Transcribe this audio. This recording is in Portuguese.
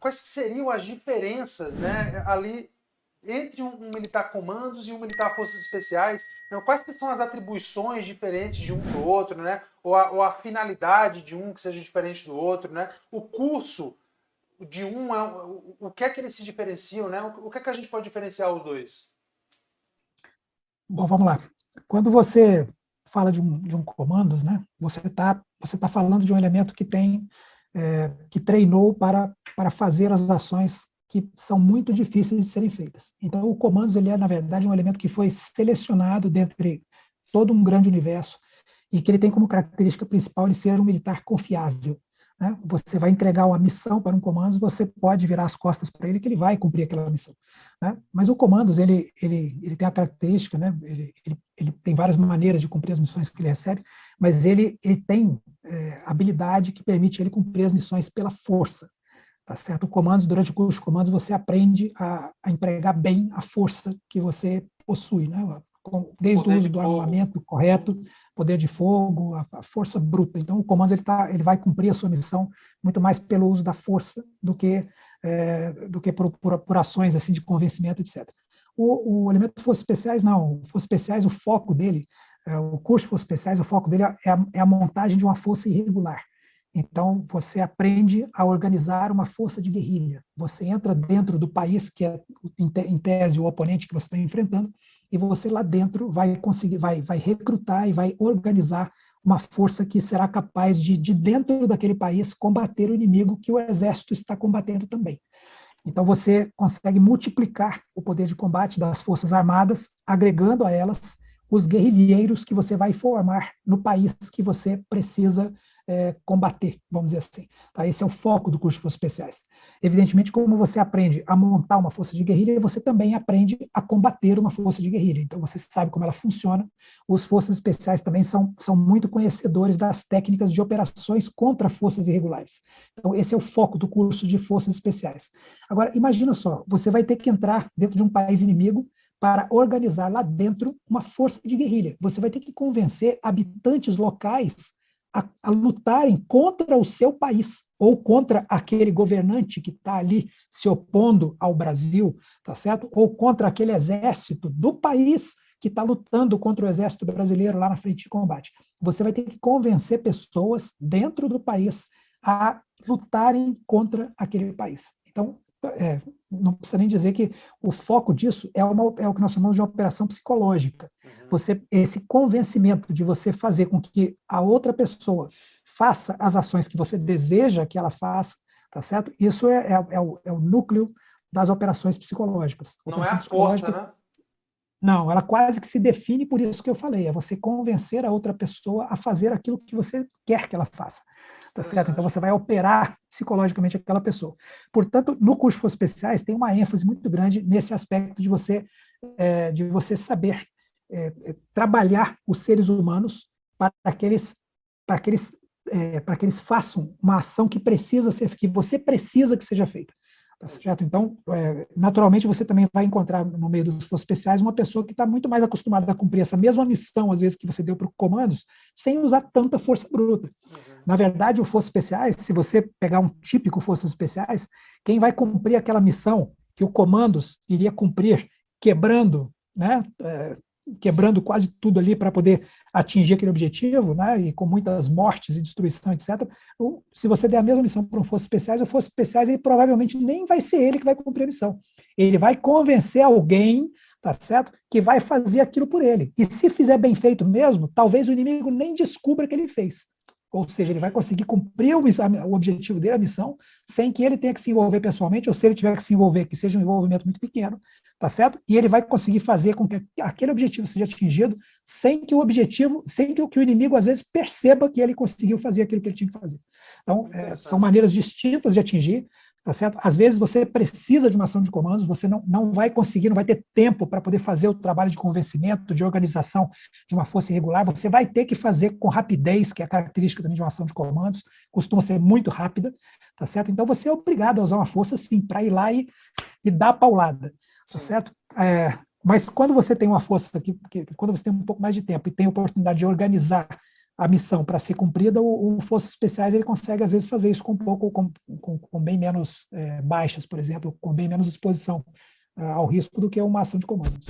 quais seriam as diferenças, né, ali entre um militar comandos e um militar forças especiais, né? Quais são as atribuições diferentes de um para o outro, né? Ou a finalidade de um que seja diferente do outro, né? O curso de um, o que é que eles se diferenciam, né? O que é que a gente pode diferenciar os dois? Bom, vamos lá. Quando você fala de um comandos, né, você tá falando de um elemento que tem, que treinou para fazer as ações que são muito difíceis de serem feitas. Então, o comandos, ele é, na verdade, um elemento que foi selecionado dentre todo um grande universo e que ele tem como característica principal ele ser um militar confiável. Né? Você vai entregar uma missão para um comandos, você pode virar as costas para ele que ele vai cumprir aquela missão. Né? Mas o comandos, ele tem a característica, né? Ele tem várias maneiras de cumprir as missões que ele recebe, mas ele tem habilidade que permite ele cumprir as missões pela força. Tá certo? O comandos, durante o curso de comandos, você aprende a empregar bem a força que você possui, né? Desde o Poder uso de do fogo. armamento correto, poder de fogo, a força bruta. Então, o comandos ele vai cumprir a sua missão muito mais pelo uso da força do que por ações assim de convencimento, etc. O elemento Forças Especiais, não. Forças Especiais, o foco dele, o curso de Forças Especiais, o foco dele é a montagem de uma força irregular. Então, você aprende a organizar uma força de guerrilha. Você entra dentro do país que é, em tese, o oponente que você está enfrentando, e você lá dentro vai conseguir, vai recrutar e vai organizar uma força que será capaz de dentro daquele país, combater o inimigo que o exército está combatendo também. Então, você consegue multiplicar o poder de combate das forças armadas, agregando a elas os guerrilheiros que você vai formar no país que você precisa combater, vamos dizer assim. Tá? Esse é o foco do curso de Forças Especiais. Evidentemente, como você aprende a montar uma força de guerrilha, você também aprende a combater uma força de guerrilha. Então, você sabe como ela funciona. Os Forças Especiais também são muito conhecedores das técnicas de operações contra forças irregulares. Então, esse é o foco do curso de Forças Especiais. Agora, imagina só, você vai ter que entrar dentro de um país inimigo para organizar lá dentro uma força de guerrilha. Você vai ter que convencer habitantes locais a lutarem contra o seu país ou contra aquele governante que está ali se opondo ao Brasil, tá certo? Ou contra aquele exército do país que está lutando contra o exército brasileiro lá na frente de combate. Você vai ter que convencer pessoas dentro do país a lutarem contra aquele país. Então, não precisa nem dizer que o foco disso é o que nós chamamos de uma operação psicológica. Esse convencimento de você fazer com que a outra pessoa faça as ações que você deseja que ela faça, tá certo? Isso é o núcleo das operações psicológicas. Não é Operação a força, psicológica, né? não, ela quase que se define por isso que eu falei, é você convencer a outra pessoa a fazer aquilo que você quer que ela faça. Tá certo? Então você vai operar psicologicamente aquela pessoa. Portanto, no curso de Forças Especiais tem uma ênfase muito grande nesse aspecto de você saber trabalhar os seres humanos para que eles, para que eles façam uma ação que você precisa que seja feita. Tá certo? Então, naturalmente, você também vai encontrar no meio dos Forças Especiais uma pessoa que está muito mais acostumada a cumprir essa mesma missão, às vezes, que você deu para comandos, sem usar tanta força bruta. Na verdade, o Forças Especiais, se você pegar um típico Forças Especiais, quem vai cumprir aquela missão que o comandos iria cumprir quebrando, né, quebrando quase tudo ali para poder atingir aquele objetivo, né, e com muitas mortes e destruição, etc. Se você der a mesma missão para um Forças Especiais, o Forças Especiais ele provavelmente nem vai ser ele que vai cumprir a missão. Ele vai convencer alguém, tá certo, que vai fazer aquilo por ele. E se fizer bem feito mesmo, talvez o inimigo nem descubra que ele fez. Ou seja, ele vai conseguir cumprir o objetivo dele, a missão, sem que ele tenha que se envolver pessoalmente, ou se ele tiver que se envolver, que seja um envolvimento muito pequeno, tá certo? E ele vai conseguir fazer com que aquele objetivo seja atingido sem que o inimigo, às vezes, perceba que ele conseguiu fazer aquilo que ele tinha que fazer. Então, são maneiras distintas de atingir, tá certo? Às vezes você precisa de uma ação de comandos, você não vai conseguir, não vai ter tempo para poder fazer o trabalho de convencimento, de organização de uma força irregular, você vai ter que fazer com rapidez, que é a característica também de uma ação de comandos, costuma ser muito rápida, tá certo? Então você é obrigado a usar uma força, sim, para ir lá e dar a paulada, tá certo? Mas quando você tem uma força quando você tem um pouco mais de tempo e tem a oportunidade de organizar a missão para ser cumprida, o Forças Especiais ele consegue, às vezes, fazer isso com um pouco, com bem menos baixas, por exemplo, com bem menos exposição ao risco do que uma ação de comandos.